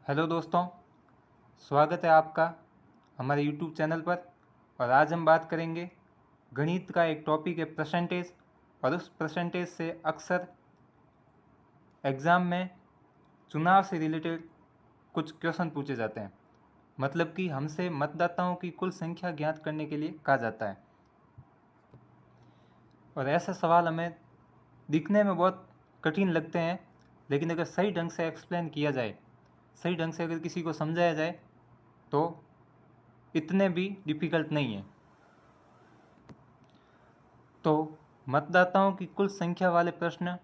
Hello दोस्तों, स्वागत है आपका हमारे यूट्यूब चैनल पर। और आज हम बात करेंगे गणित का एक टॉपिक है परसेंटेज। और उस परसेंटेज से अक्सर एग्ज़ाम में चुनाव से रिलेटेड कुछ क्वेश्चन पूछे जाते हैं। मतलब कि हमसे मतदाताओं की कुल संख्या ज्ञात करने के लिए कहा जाता है। और ऐसे सवाल हमें दिखने में बहुत कठिन लगते हैं, लेकिन अगर सही ढंग से एक्सप्लेन किया जाए, सही ढंग से अगर किसी को समझाया जाए तो इतने भी डिफ़िकल्ट नहीं है। तो मतदाताओं की कुल संख्या वाले प्रश्न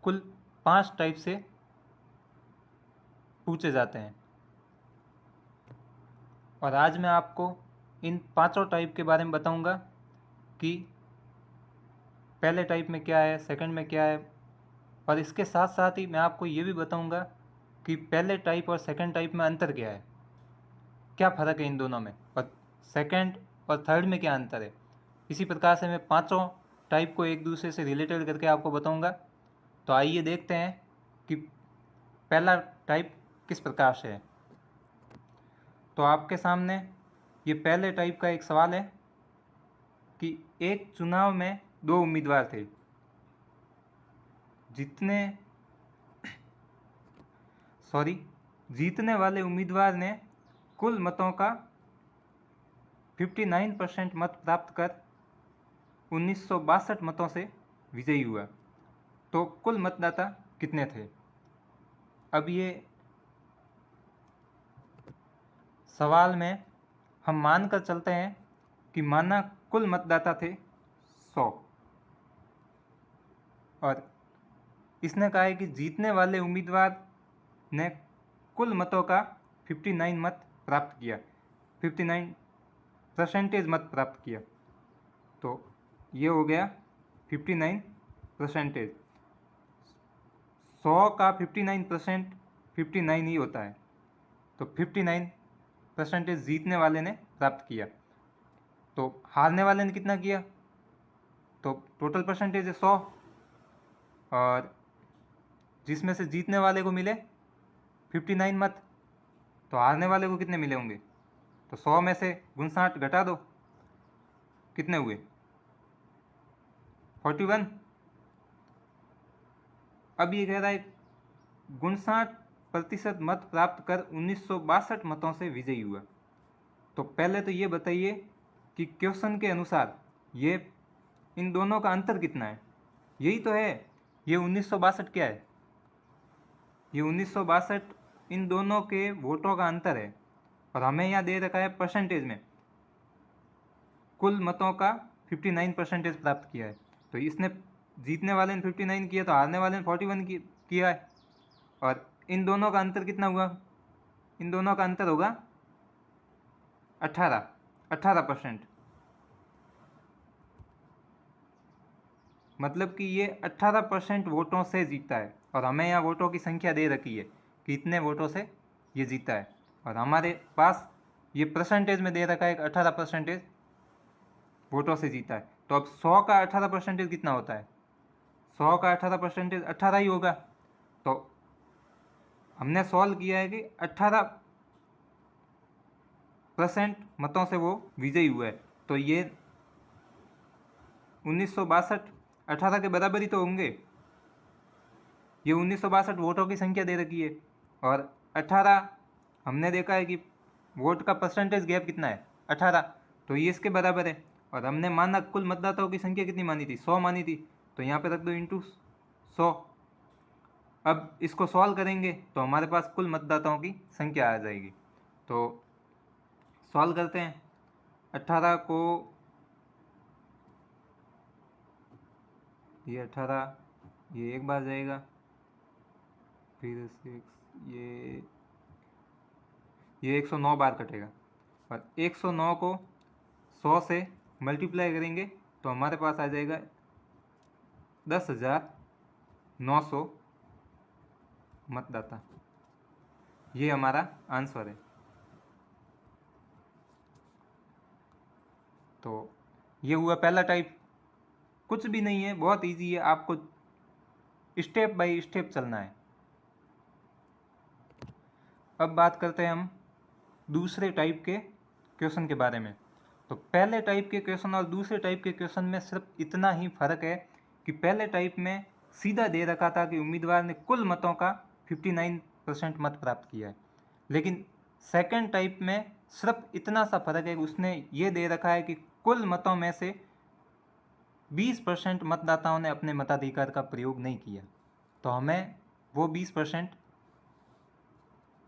कुल 5 टाइप से पूछे जाते हैं। और आज मैं आपको इन पांचों टाइप के बारे में बताऊंगा कि पहले टाइप में क्या है, सेकंड में क्या है। और इसके साथ साथ ही मैं आपको ये भी बताऊंगा कि पहले टाइप और सेकंड टाइप में अंतर क्या है, क्या फ़र्क है इन दोनों में, और सेकंड और थर्ड में क्या अंतर है। इसी प्रकार से मैं पांचों टाइप को एक दूसरे से रिलेटेड करके आपको बताऊंगा। तो आइए देखते हैं कि पहला टाइप किस प्रकार से है। तो आपके सामने ये पहले टाइप का एक सवाल है कि एक चुनाव में 2 उम्मीदवार थे। जीतने वाले उम्मीदवार ने कुल मतों का 59% मत प्राप्त कर 1962 मतों से विजयी हुआ। तो कुल मतदाता कितने थे। अब ये सवाल में हम मानकर चलते हैं कि माना कुल मतदाता थे 100। और इसने कहा है कि जीतने वाले उम्मीदवार ने कुल मतों का 59 मत प्राप्त किया, 59% मत प्राप्त किया। तो ये हो गया 59%। 100 का 59% 59 ही होता है। तो 59% जीतने वाले ने प्राप्त किया। तो हारने वाले ने कितना किया, तो टोटल परसेंटेज है 100। और जिसमें से जीतने वाले को मिले 59 मत, तो हारने वाले को कितने मिले होंगे। तो 100 में से 59 घटा दो, कितने हुए 41। अब ये कह रहा है 59% मत प्राप्त कर 1962 मतों से विजयी हुआ। तो पहले तो ये बताइए कि क्वेश्चन के अनुसार ये इन दोनों का अंतर कितना है। यही तो है, ये 1962 क्या है, ये 1962 इन दोनों के वोटों का अंतर है। और हमें यहाँ दे रखा है परसेंटेज में कुल मतों का 59% प्राप्त किया है। तो इसने जीतने वाले ने 59 किया, तो हारने वाले ने 41 किया है। और इन दोनों का अंतर कितना हुआ, इन दोनों का अंतर होगा 18%। मतलब कि ये 18% वोटों से जीता है। और हमें यहाँ वोटों की संख्या दे रखी है कि इतने वोटों से ये जीता है। और हमारे पास ये परसेंटेज में दे रखा है कि 18% वोटों से जीता है। तो अब 100 का 18% कितना होता है, 100 का 18% 18 ही होगा। तो हमने सॉल्व किया है कि 18% मतों से वो विजयी हुआ है। तो ये 1962 18 के बराबर ही तो होंगे। ये 1962 वोटों की संख्या दे रखी है। और 18 हमने देखा है कि वोट का परसेंटेज गैप कितना है 18, तो ये इसके बराबर है। और हमने माना कुल मतदाताओं की संख्या कितनी मानी थी, 100 मानी थी। तो यहाँ पे रख दो इंटू 100। अब इसको सॉल्व करेंगे तो हमारे पास कुल मतदाताओं की संख्या आ जाएगी। तो सॉल्व करते हैं। 18 को ये 18 ये एक बार जाएगा, फिर 6 ये 109 बार कटेगा। और 109 को 100 से मल्टीप्लाई करेंगे तो हमारे पास आ जाएगा 10,900 मतदाता। ये हमारा आंसर है। तो ये हुआ पहला टाइप। कुछ भी नहीं है, बहुत इजी है, आपको स्टेप बाय स्टेप चलना है। अब बात करते हैं हम दूसरे टाइप के क्वेश्चन के बारे में। तो पहले टाइप के क्वेश्चन और दूसरे टाइप के क्वेश्चन में सिर्फ इतना ही फर्क है कि पहले टाइप में सीधा दे रखा था कि उम्मीदवार ने कुल मतों का 59% मत प्राप्त किया है, लेकिन सेकंड टाइप में सिर्फ इतना सा फर्क है कि उसने ये दे रखा है कि कुल मतों में से 20% मतदाताओं ने अपने मताधिकार का प्रयोग नहीं किया। तो हमें वो 20%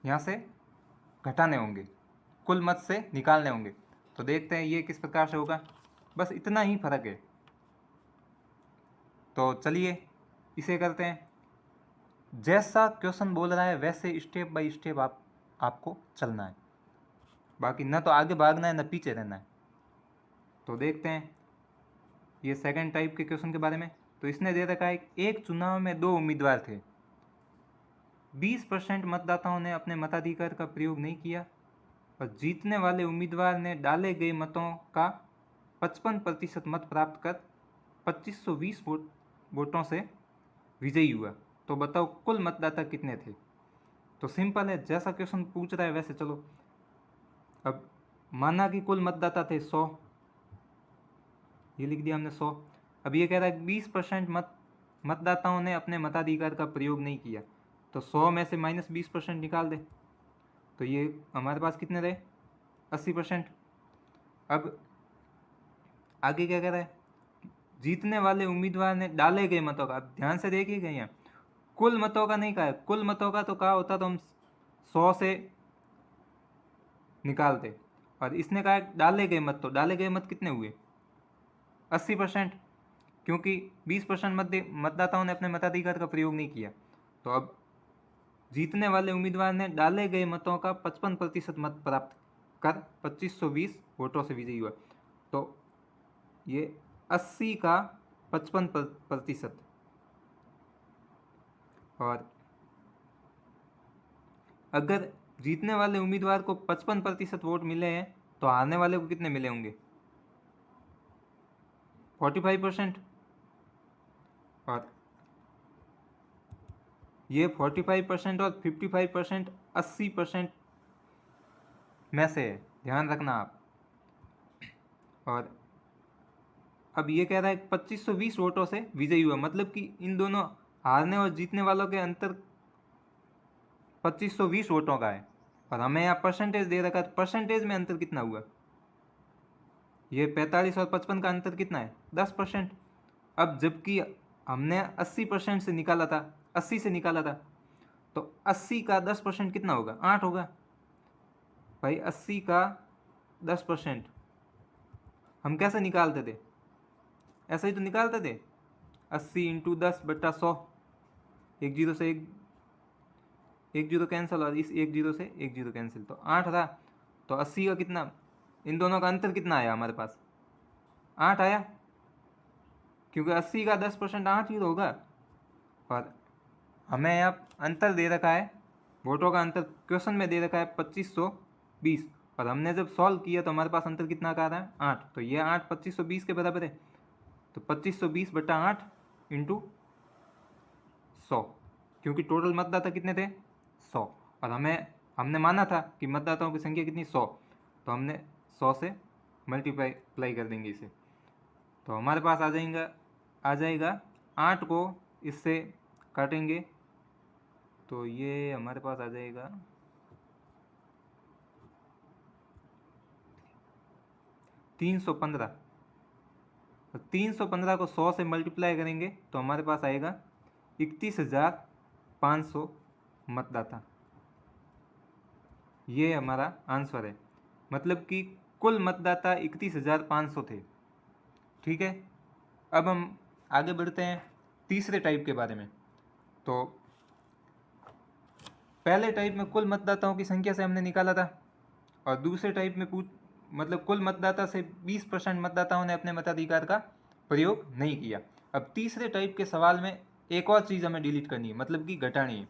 यहाँ से घटाने होंगे, कुल मत से निकालने होंगे। तो देखते हैं ये किस प्रकार से होगा, बस इतना ही फर्क है। तो चलिए इसे करते हैं। जैसा क्वेश्चन बोल रहा है वैसे स्टेप बाय स्टेप आपको चलना है, बाकी न तो आगे भागना है न पीछे रहना है। तो देखते हैं ये सेकंड टाइप के क्वेश्चन के बारे में। तो इसने दे रखा है एक चुनाव में 2 उम्मीदवार थे, 20% मतदाताओं ने अपने मताधिकार का प्रयोग नहीं किया और जीतने वाले उम्मीदवार ने डाले गए मतों का 55% मत प्राप्त कर 2520 वोटों से विजयी हुआ। तो बताओ कुल मतदाता कितने थे। तो सिंपल है, जैसा क्वेश्चन पूछ रहा है वैसे चलो। अब माना कि कुल मतदाता थे 100, ये लिख दिया हमने 100। अब ये कह रहा है 20% मतदाताओं ने अपने मताधिकार का प्रयोग नहीं किया, तो 100 में से -20% निकाल दे। तो ये हमारे पास कितने रहे, 80%। अब आगे क्या कह रहा है, जीतने वाले उम्मीदवार ने डाले गए मतों का, अब ध्यान से देखिएगा यहाँ कुल मतों का नहीं कहा है। कुल मतों का तो कहा होता तो हम 100 से निकालते, और इसने कहा डाले गए मत। तो डाले गए मत कितने हुए, 80%, क्योंकि 20% मतदाताओं ने अपने मताधिकार का प्रयोग नहीं किया। तो अब जीतने वाले उम्मीदवार ने डाले गए मतों का 55% मत प्राप्त कर 2520 वोटों से विजयी हुआ। तो ये 80 का 55%, और अगर जीतने वाले उम्मीदवार को 55% वोट मिले हैं तो हारने वाले को कितने मिले होंगे, 45%। और ये 45% और 55% 80% में से है, ध्यान रखना आप। और अब ये कह रहा है 2520 वोटों से विजयी हुआ, मतलब कि इन दोनों हारने और जीतने वालों के अंतर 2520 वोटों का है, और हमें यहाँ परसेंटेज दे रखा है। तो परसेंटेज में अंतर कितना हुआ, ये 45 और 55 का अंतर कितना है, 10%। अब जबकि हमने 80% से निकाला था, 80 से निकाला था, तो 80 का 10% कितना होगा, 8 होगा भाई। 80 का 10% हम कैसे निकालते थे, ऐसे ही तो निकालते थे, 80 × 10/100, एक जीरो से एक जीरो कैंसिल, और इस एक जीरो से एक जीरो कैंसिल, तो 8 था। तो 80 का कितना, इन दोनों का अंतर कितना आया हमारे पास, 8 आया, क्योंकि 80 का 10% 8 ही होगा। और हमें यहाँ अंतर दे रखा है, वोटों का अंतर क्वेश्चन में दे रखा है 2520, और हमने जब सॉल्व किया तो हमारे पास अंतर कितना का आ रहा है, 8। तो ये 8 2520 के बराबर है। तो 2520/8 × 100, क्योंकि टोटल मतदाता कितने थे, 100, और हमने माना था कि मतदाताओं की संख्या कितनी, 100। तो हमने 100 से मल्टीप्लाई कर देंगे इसे। तो हमारे पास आ जाएगा 8 को इससे काटेंगे तो ये हमारे पास आ जाएगा 315। 315 को 100 से मल्टीप्लाई करेंगे तो हमारे पास आएगा 31,500 मतदाता। ये हमारा आंसर है, मतलब कि कुल मतदाता 31,500 थे। ठीक है, अब हम आगे बढ़ते हैं तीसरे टाइप के बारे में। तो पहले टाइप में कुल मतदाताओं की संख्या से हमने निकाला था, और दूसरे टाइप में मतलब कुल मतदाता से 20% मतदाताओं ने अपने मताधिकार का प्रयोग नहीं किया। अब तीसरे टाइप के सवाल में एक और चीज़ हमें डिलीट करनी है, मतलब कि घटानी है,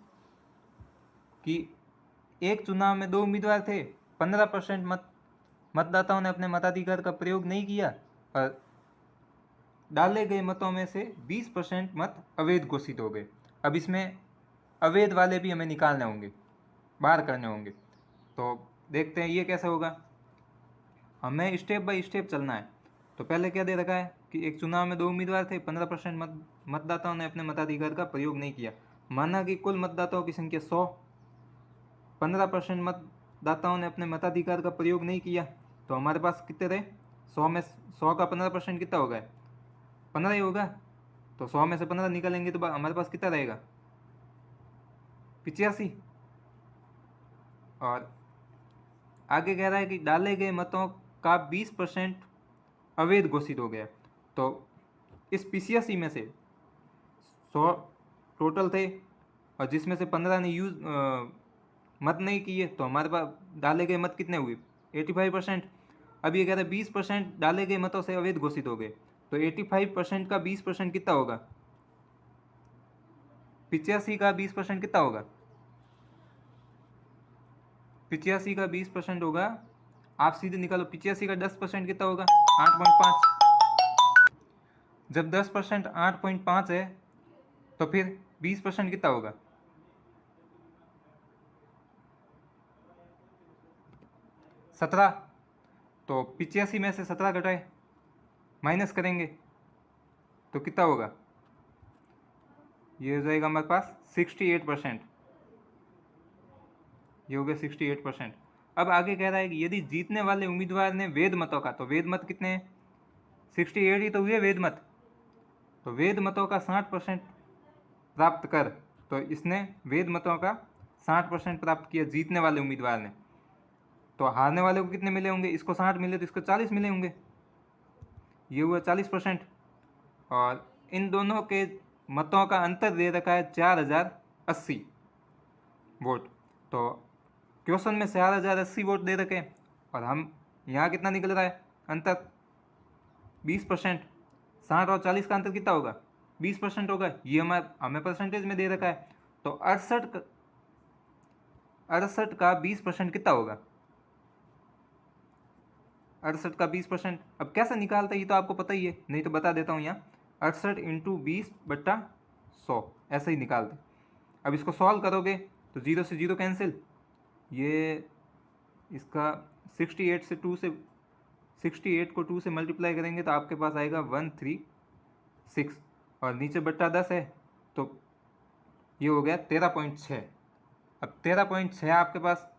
कि एक चुनाव में 2 उम्मीदवार थे, 15% मतदाताओं ने अपने मताधिकार का प्रयोग नहीं किया, और डाले गए मतों में से 20% मत अवैध घोषित हो गए। अब इसमें अवैध वाले भी हमें निकालने होंगे। बाहर करने होंगे। तो देखते हैं ये कैसे होगा। हमें स्टेप बाय स्टेप चलना है। तो पहले क्या दे रखा है कि एक चुनाव में 2 उम्मीदवार थे, 15% मतदाताओं ने अपने मताधिकार का प्रयोग नहीं किया। माना कि कुल मतदाताओं की संख्या 100, 15% मतदाताओं ने अपने मताधिकार का प्रयोग नहीं किया, तो हमारे पास कितने रहे? 100 का 15% कितना होगा? 15 ही होगा। तो 100 में से 15 निकालेंगे तो हमारे पास कितना रहेगा? 85। और आगे कह रहा है कि डाले गए मतों का 20% अवैध घोषित हो गया। तो इस 85 में से 100 टोटल थे और जिसमें से 15 ने मत नहीं किए, तो हमारे पास डाले गए मत कितने हुए? 85%। अब ये कह रहे हैं 20% डाले गए मतों से अवैध घोषित हो गए, तो 85% का 20% कितना होगा? 85 का 20% कितना होगा? 85 का 20% होगा, आप सीधे निकालो। 85 का 10% कितना होगा? 8.5। जब 10% 8.5 है तो फिर 20% कितना होगा? 17। तो 85 में से 17 घटाए, माइनस करेंगे तो कितना होगा? ये हो जाएगा हमारे पास 68%। ये हो गया 68%। अब आगे कह रहा है कि यदि जीतने वाले उम्मीदवार ने वैध मतों का, तो वैध मत कितने हैं? 68 ही तो हुए वैध मत। तो वैध मतों का 60% प्राप्त कर, तो इसने वैध मतों का 60% प्राप्त किया जीतने वाले उम्मीदवार ने। तो हारने वाले को कितने मिले होंगे? इसको 60 मिले तो इसको 40 मिले होंगे। ये हुआ 40%। और इन दोनों के मतों का अंतर दे रखा है 4080 वोट। तो क्वेश्चन में 4080 वोट दे रखे हैं और हम यहाँ कितना निकल रहा है अंतर? 20%। 60 और 40 का अंतर कितना होगा? 20% होगा। ये हमें परसेंटेज में दे रखा है। तो 68 का 20% कितना होगा? 68 का 20%। अब कैसे निकालते हैं ये तो आपको पता ही है, नहीं तो बता देता हूँ यहाँ। 68 इंटू 20/100 ऐसे ही निकालते। अब इसको सॉल्व करोगे तो 0 से 0 कैंसिल, ये इसका 68 को 2 से मल्टीप्लाई करेंगे तो आपके पास आएगा 136 और नीचे बट्टा 10 है तो ये हो गया 13.6। अब 13.6 आपके पास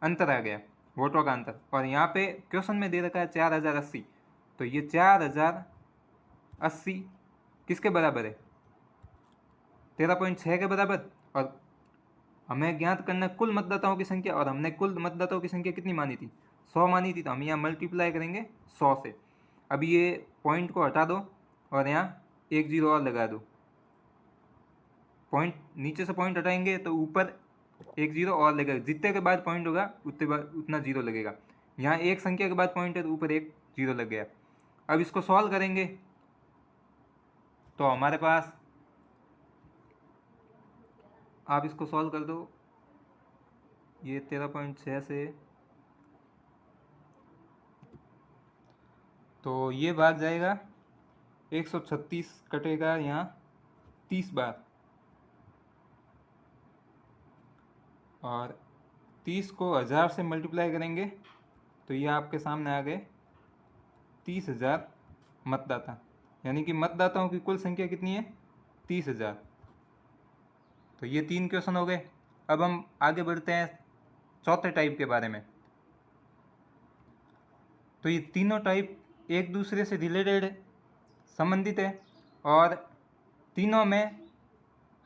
अंतर आ गया, वोटों का अंतर। और यहाँ पे क्वेश्चन में दे रखा है 4080, तो ये 4080 किसके बराबर है? 13.6 के बराबर। और हमें ज्ञात करना कुल मतदाताओं की संख्या, और हमने कुल मतदाताओं की संख्या कितनी मानी थी? 100 मानी थी। तो हम यहाँ मल्टीप्लाई करेंगे 100 से। अब ये पॉइंट को हटा दो और यहाँ 1 जीरो और लगा दो। पॉइंट नीचे से पॉइंट हटाएंगे तो ऊपर 1 जीरो और लगेगा, जितने के बाद पॉइंट होगा उतना जीरो लगेगा। यहाँ एक संख्या के बाद पॉइंट है तो ऊपर 1 जीरो लग गया। अब इसको सॉल्व करेंगे तो हमारे पास, आप इसको सॉल्व कर दो, ये 13.6 से तो ये भाग जाएगा 136, कटेगा यहाँ 30 बार और 30 को 1000 से मल्टीप्लाई करेंगे तो ये आपके सामने आ गए 30,000 मतदाता। यानी कि मतदाताओं की कुल संख्या कितनी है? 30,000। तो ये 3 क्वेश्चन हो गए। अब हम आगे बढ़ते हैं चौथे टाइप के बारे में। तो ये तीनों टाइप एक दूसरे से रिलेटेड है, संबंधित है और तीनों में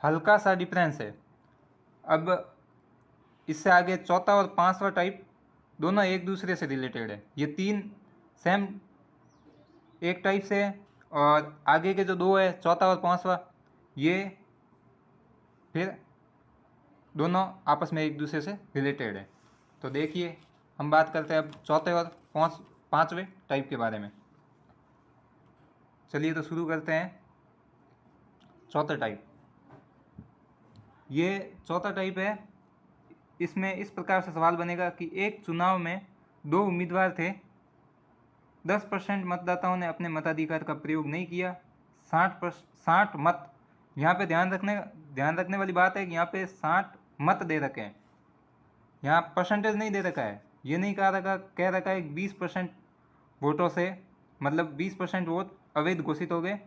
हल्का सा डिफरेंस है। अब इससे आगे चौथा और पांचवा टाइप दोनों एक दूसरे से रिलेटेड है। ये तीन सेम एक टाइप से है और आगे के जो दो है चौथा और पांचवा, ये फिर दोनों आपस में एक दूसरे से रिलेटेड है। तो देखिए हम बात करते हैं अब चौथे और पांचवें टाइप के बारे में। चलिए तो शुरू करते हैं चौथा टाइप। ये चौथा टाइप है। इसमें इस प्रकार से सवाल बनेगा कि एक चुनाव में 2 उम्मीदवार थे, 10% मतदाताओं ने अपने मताधिकार का प्रयोग नहीं किया, 60 मत, यहाँ पे ध्यान रखने वाली बात है कि यहाँ पे 60 मत दे रखे हैं, यहाँ परसेंटेज नहीं दे रखा है, ये नहीं कह रखा है 20% वोटों से, मतलब 20% वोट अवैध घोषित हो गए।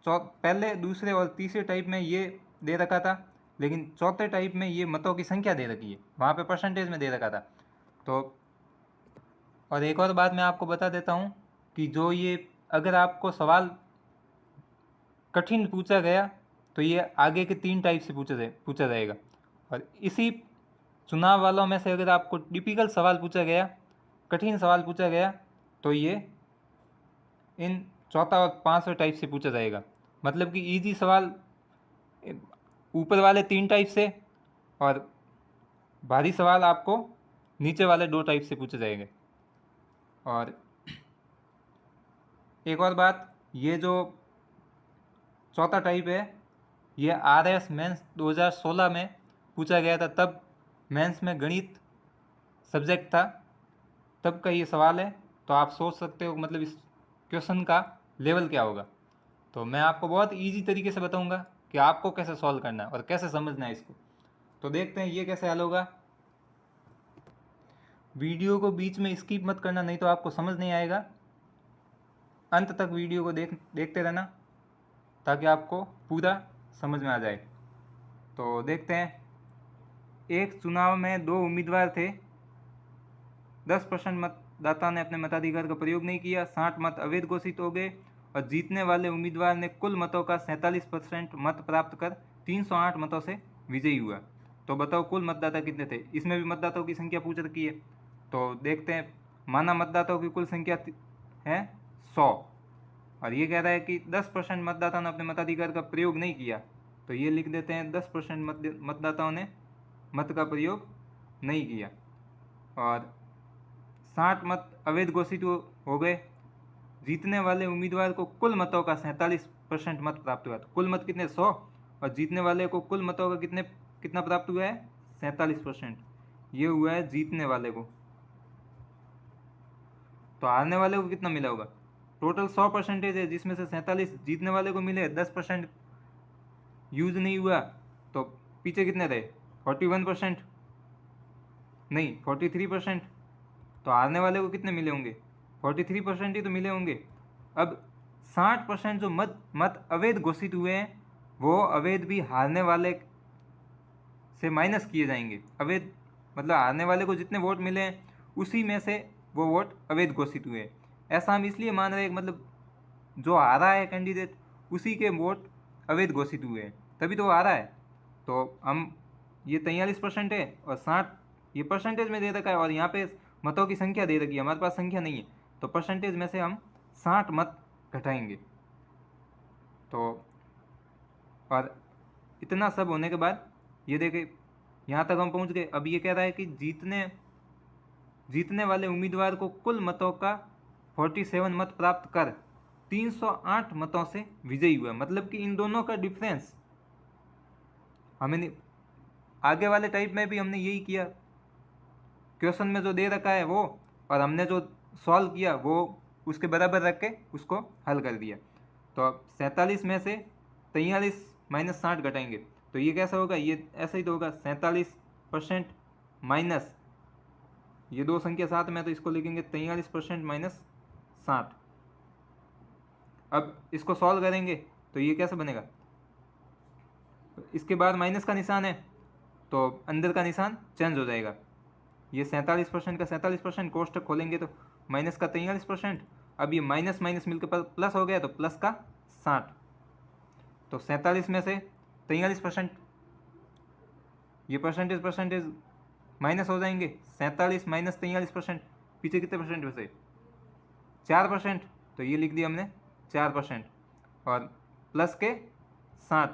पहले, दूसरे और तीसरे टाइप में ये दे रखा था, लेकिन चौथे टाइप में ये मतों की संख्या दे रखी है, वहाँ पे परसेंटेज में दे रखा था। तो और एक और बात मैं आपको बता देता हूँ कि जो ये अगर आपको सवाल कठिन पूछा गया तो ये आगे के 3 टाइप से पूछा जाएगा। और इसी चुनाव वालों में से अगर आपको टिपिकल सवाल पूछा गया, कठिन सवाल पूछा गया, तो ये इन चौथा और पांचवें टाइप से पूछा जाएगा। मतलब कि इजी सवाल ऊपर वाले 3 टाइप से और भारी सवाल आपको नीचे वाले 2 टाइप से पूछे जाएंगे। और एक और बात, ये जो चौथा टाइप है ये RS मेंस 2016 में पूछा गया था, तब मेंस में गणित सब्जेक्ट था, तब का ये सवाल है। तो आप सोच सकते हो मतलब इस क्वेश्चन का लेवल क्या होगा। तो मैं आपको बहुत इजी तरीके से बताऊंगा कि आपको कैसे सॉल्व करना है और कैसे समझना है इसको। तो देखते हैं ये कैसे हल होगा। वीडियो को बीच में स्किप मत करना, नहीं तो आपको समझ नहीं आएगा। अंत तक वीडियो को देखते रहना ताकि आपको पूरा समझ में आ जाए। तो देखते हैं, एक चुनाव में 2 उम्मीदवार थे। 10% मतदाता ने अपने मताधिकार का प्रयोग नहीं किया, 60 मत अवैध घोषित हो गए और जीतने वाले उम्मीदवार ने कुल मतों का 47% मत प्राप्त कर 308 मतों से विजयी हुआ। तो बताओ कुल मतदाता कितने थे। इसमें भी मतदाताओं की संख्या पूछ रखी है। तो देखते हैं, माना मतदाताओं की कुल संख्या है 100 और ये कह रहा है कि 10% मतदाताओं ने अपने मताधिकार का प्रयोग नहीं किया। तो ये लिख देते हैं 10% मतदाताओं ने मत का प्रयोग नहीं किया और 60 मत अवैध घोषित हो गए। जीतने वाले उम्मीदवार को कुल मतों का 47% मत प्राप्त हुआ। तो कुल मत कितने 100 और जीतने वाले को कुल मतों का कितना प्राप्त हुआ है 47%। ये हुआ है जीतने वाले को। तो हारने वाले को कितना मिला होगा। टोटल 100% है जिसमें से 47 जीतने वाले को मिले, 10% यूज नहीं हुआ। तो पीछे कितने रहे 41%, नहीं 43%। तो हारने वाले को कितने मिले होंगे 43% ही तो मिले होंगे। अब 60% जो मत अवैध घोषित हुए हैं वो अवैध भी हारने वाले से माइनस किए जाएंगे। अवैध मतलब हारने वाले को जितने वोट मिले हैं उसी में से वो वोट अवैध घोषित हुए हैं। ऐसा हम इसलिए मान रहे हैं मतलब जो हारा है कैंडिडेट उसी के वोट अवैध घोषित हुए हैं, तभी तो वो हारा है। तो हम ये 43% है और 60 ये परसेंटेज में दे रखा है और यहाँ पे मतों की संख्या दे रखी है, हमारे पास संख्या नहीं है। तो परसेंटेज में से हम 60 मत घटाएंगे। तो और इतना सब होने के बाद ये देखे यहाँ तक हम पहुँच गए। अब ये कह रहा है कि जीतने वाले उम्मीदवार को कुल मतों का 47 मत प्राप्त कर 308 मतों से विजयी हुआ। मतलब कि इन दोनों का डिफरेंस हमें आगे वाले टाइप में भी हमने यही किया, क्वेश्चन में जो दे रखा है वो, और हमने जो सॉल्व किया वो उसके बराबर रख के उसको हल कर दिया। तो अब 47 में से 43 माइनस 60 घटाएंगे तो ये कैसा होगा, ये ऐसा ही तो होगा 47% माइनस ये 2 संख्या साथ में तो इसको लिखेंगे 43% माइनस 60। अब इसको सॉल्व करेंगे तो ये कैसे बनेगा, इसके बाद माइनस का निशान है तो अंदर का निशान चेंज हो जाएगा। ये 47% का 47% कोष्टक खोलेंगे तो माइनस का 43%। अब ये माइनस माइनस मिलकर प्लस हो गया तो प्लस का 60। तो 47 में से 43% ये परसेंटेज माइनस हो जाएंगे। 47 माइनस 43%, पीछे कितने परसेंट बचे 4%। तो ये लिख दिया हमने 4% और प्लस के 60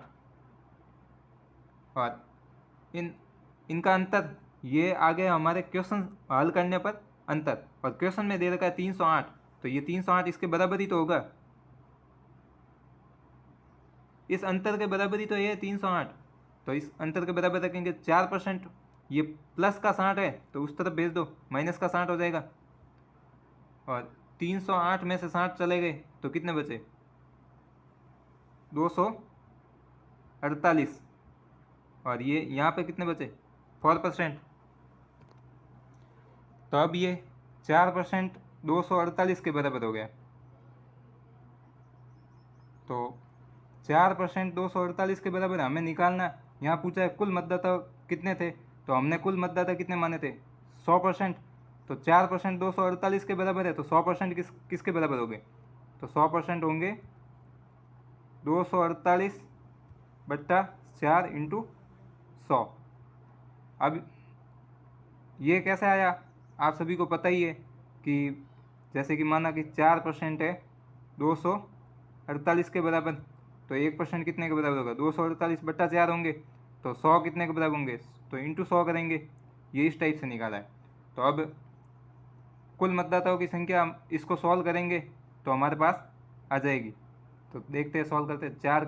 और इनका अंतर ये आ गया हमारे क्वेश्चन हल करने पर अंतर। और क्वेश्चन में दे रखा है 308 तो ये 308 इसके बराबर ही तो होगा, इस अंतर के बराबर ही तो ये 308। तो इस अंतर के बराबर रखेंगे 4%, ये प्लस का 60 है तो उस तरफ भेज दो माइनस का 60 हो जाएगा। और 308 में से 60 चले गए तो कितने बचे 248 और ये यहाँ पे कितने बचे 4%। तो अब ये 4% 248 के बराबर हो गया। तो 4% 248 के बराबर हमें निकालना। यहाँ पूछा है कुल मतदाता कितने थे, तो हमने कुल मतदाता कितने माने थे 100%। तो 4% 248 के बराबर है, तो 100% किसके बराबर हो गए, तो 100% होंगे 248/4 इंटू 100। अब ये कैसे आया, आप सभी को पता ही है कि जैसे कि माना कि 4% है 248 के बराबर, तो 1% कितने के बराबर होगा 248/4 होंगे, तो 100 कितने के बराबर होंगे, तो इंटू 100 करेंगे। ये इस टाइप से निकाला है। तो अब कुल मतदाताओं की संख्या इसको सॉल्व करेंगे तो हमारे पास आ जाएगी। तो देखते हैं, सॉल्व करते हैं। 4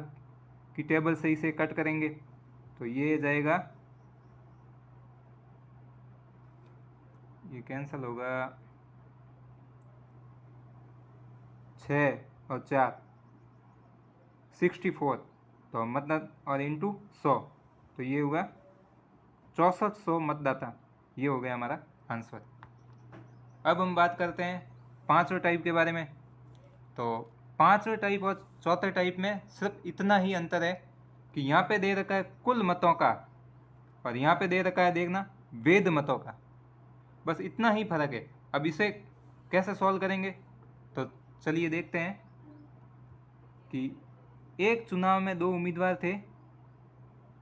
की टेबल से इसे कट करेंगे तो ये जाएगा, ये कैंसिल होगा, 6 और 4 64, तो मतलब और इंटू 100, तो ये हुआ 6400 मतदाता। ये हो गया हमारा आंसर। अब हम बात करते हैं पांचवें टाइप के बारे में। तो पांचवें टाइप और चौथे टाइप में सिर्फ इतना ही अंतर है कि यहाँ पे दे रखा है कुल मतों का और यहाँ पे दे रखा है देखना वैध मतों का, बस इतना ही फर्क है। अब इसे कैसे सॉल्व करेंगे, तो चलिए देखते हैं कि एक चुनाव में 2 उम्मीदवार थे,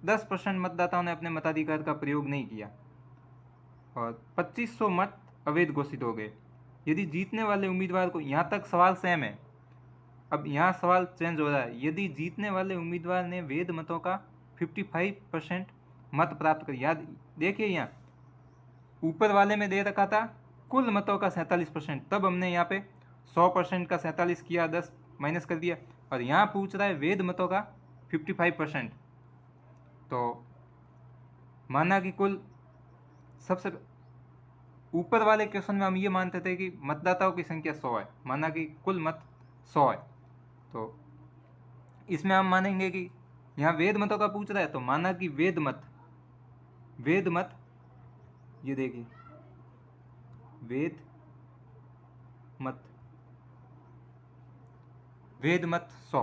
10% मतदाताओं ने अपने मताधिकार का प्रयोग नहीं किया और 2500 मत अवैध घोषित हो गए। यदि जीतने वाले उम्मीदवार को, यहाँ तक सवाल सेम है, अब यहाँ सवाल चेंज हो रहा है, यदि जीतने वाले उम्मीदवार ने वैध मतों का 55% मत प्राप्त कर, याद देखिए यहाँ ऊपर वाले में दे रखा था कुल मतों का 47%, तब हमने यहाँ पे 100% का 47 किया, 10 माइनस कर दिया, और यहाँ पूछ रहा है वैध मतों का 55%। तो माना कि कुल सबसे ऊपर वाले क्वेश्चन में हम ये मानते थे कि मतदाताओं की संख्या 100 है, माना कि कुल मत 100 है, तो इसमें हम मानेंगे कि यहाँ वैध मतों का पूछ रहा है, तो माना कि वैध मत ये देखिए वैध मत 100।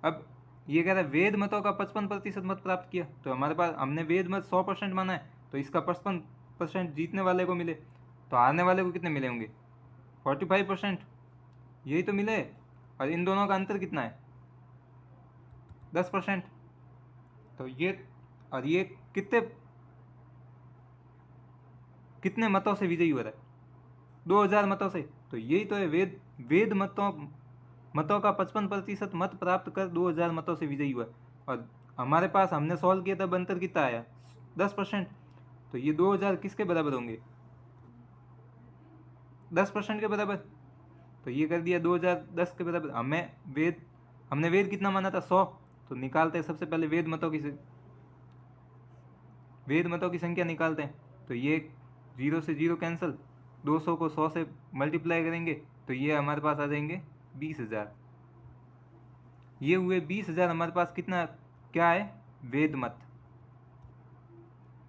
अब ये कह रहा है वैध मतों का 55% मत प्राप्त किया, तो हमारे पास हमने वैध मत 100% माना है, तो इसका 55% जीतने वाले को मिले, तो हारने वाले को कितने मिले होंगे 45%, यही तो मिले। और इन दोनों का अंतर कितना है 10%। तो ये और ये कितने मतों से विजयी हो रहा है 2000 मतों से, तो यही तो है वैध मतों का 55% मत प्राप्त कर 2000 मतों से विजयी हुआ। और हमारे पास हमने सॉल्व किया तब अंतर कितना आया 10%, तो ये 2000 किसके बराबर होंगे 10% के बराबर, तो ये कर दिया 2010 के बराबर। हमने वैध कितना माना था 100, तो निकालते हैं सबसे पहले वैध मतों की संख्या निकालते हैं। तो ये 0 से 0 कैंसिल, 200 को 100 से मल्टीप्लाई करेंगे तो ये हमारे पास आ जाएंगे 20,000। ये हुए 20,000 हमारे पास कितना क्या है वैध मत।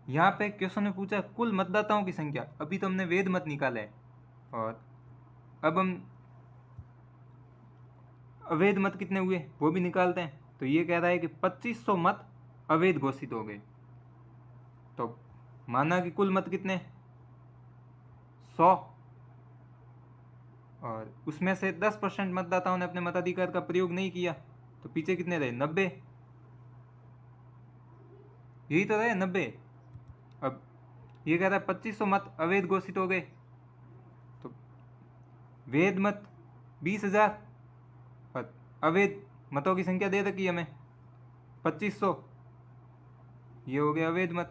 यहाँ पे क्वेश्चन में पूछा कुल मतदाताओं की संख्या, अभी तो हमने वैध मत निकाला है, और अब हम अवैध मत कितने हुए वो भी निकालते हैं। तो ये कह रहा है कि 2500 मत अवैध घोषित हो गए, तो माना कि कुल मत कितने 100, और उसमें से 10% मतदाताओं ने अपने मताधिकार का प्रयोग नहीं किया, तो पीछे कितने रहे 90, यही तो रहे 90। अब ये कह रहा है 2500 मत अवैध घोषित हो गए, तो वैध मत 20,000 और अवैध मतों की संख्या दे रखी हमें 2500, ये हो गया अवैध मत।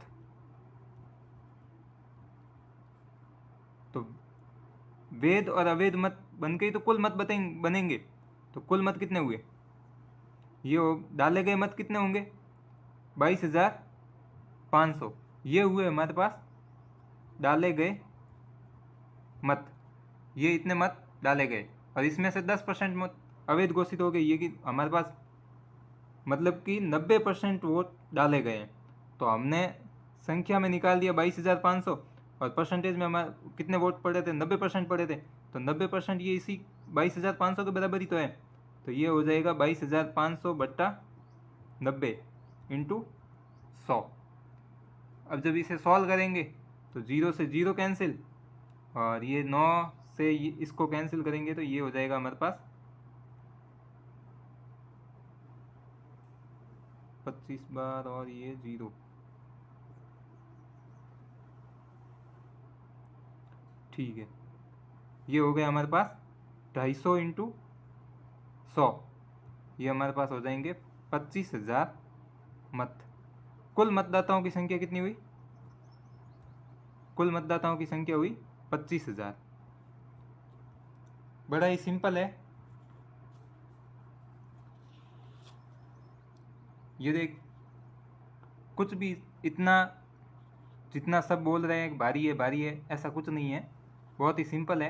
तो वैध और अवैध मत बन के ही तो कुल मत बनेंगे, तो कुल मत कितने हुए, ये डाले गए मत कितने होंगे 22,500, ये हुए हमारे पास डाले गए मत, ये इतने मत डाले गए, और इसमें से 10% मत अवैध घोषित हो गए, ये कि हमारे पास मतलब कि 90% वोट डाले गए हैं। तो हमने संख्या में निकाल दिया 22,500 और परसेंटेज में हमारे कितने वोट पड़े थे, 90% पड़े थे, तो 90% ये इसी 22,500 के बराबर ही तो है। तो ये हो जाएगा 22,500 बट्टा 90 इंटू 100। अब जब इसे सॉल्व करेंगे तो 0 से 0 कैंसिल और ये 9 से इसको कैंसिल करेंगे तो ये हो जाएगा हमारे पास 25 बार और ये 0। ठीक है, ये हो गया हमारे पास 250 इंटू 100, ये हमारे पास हो जाएंगे 25,000 मत। कुल मतदाताओं की संख्या कितनी हुई? कुल मतदाताओं की संख्या हुई 25,000। बड़ा ही सिंपल है। ये देख, कुछ भी इतना जितना सब बोल रहे हैं भारी है भारी है, ऐसा कुछ नहीं है, बहुत ही सिंपल है,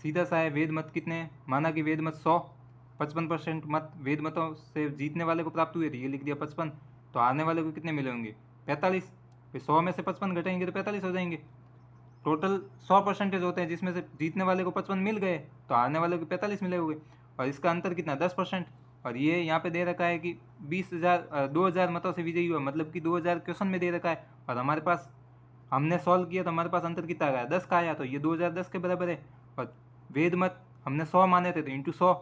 सीधा सा है। वेद मत कितने हैं? माना कि वेद मत 100, 55% मत वेद मतों से जीतने वाले को प्राप्त हुए थे, ये लिख दिया 55, तो हारने वाले को कितने मिले होंगे? 45। फिर 100 में से 55 घटाएंगे तो 45 हो जाएंगे। टोटल 100% होते हैं, जिसमें से जीतने वाले को 55 मिल गए तो हारने वाले को 45 मिले होंगे, और इसका अंतर कितना? 10%। और ये यहाँ पे दे रखा है कि 20,000 मतों से विजयी हुआ, मतलब कि 2000 क्वेश्चन में दे रखा है, और हमारे पास हमने सॉल्व किया तो हमारे पास अंतर कितना आया? 10 का आया, तो ये 2010 के बराबर है। और वेद मत हमने 100 माने थे तो इंटू 100,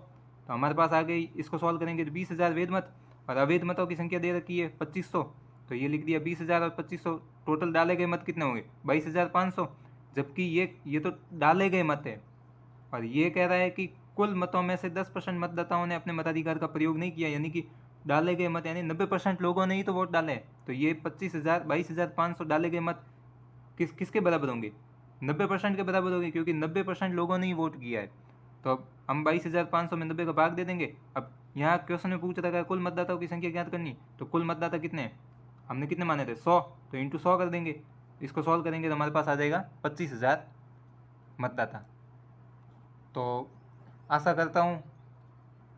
तो हमारे पास आ गई, इसको सॉल्व करेंगे तो 20,000 वेद मत, और अवैध मतों की संख्या दे रखी है 2500, तो ये लिख दिया 20,000 और 2500, टोटल डाले गए मत कितने होंगे? 22,500। जबकि ये तो डाले गए मत है, और ये कह रहा है कि कुल मतों में से 10% मतदाताओं ने अपने मताधिकार का प्रयोग नहीं किया, यानी कि डाले गए मत, यानी 90% लोगों ने ही तो वोट डाले। तो ये 22,500 डाले गए मत किसके बराबर होंगे? 90% के बराबर होंगे, क्योंकि 90% लोगों ने ही वोट किया है। तो अब हम 22,500 में 90 का भाग दे देंगे। अब यहाँ क्वेश्चन में पूछ रहा है कुल मतदाताओं की संख्या ज्ञात करनी, तो कुल मतदाता कितने हैं? हमने कितने माने थे? 100, तो इंटू 100 कर देंगे। इसको सॉल्व करेंगे तो हमारे पास आ जाएगा 25,000 मतदाता। तो आशा करता हूँ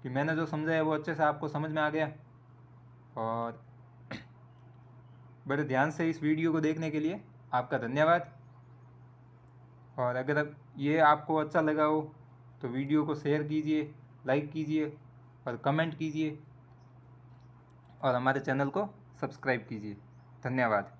कि मैंने जो समझा है वो अच्छे से आपको समझ में आ गया, और बड़े ध्यान से इस वीडियो को देखने के लिए आपका धन्यवाद। और अगर ये आपको अच्छा लगा हो तो वीडियो को शेयर कीजिए, लाइक कीजिए और कमेंट कीजिए, और हमारे चैनल को सब्सक्राइब कीजिए। धन्यवाद।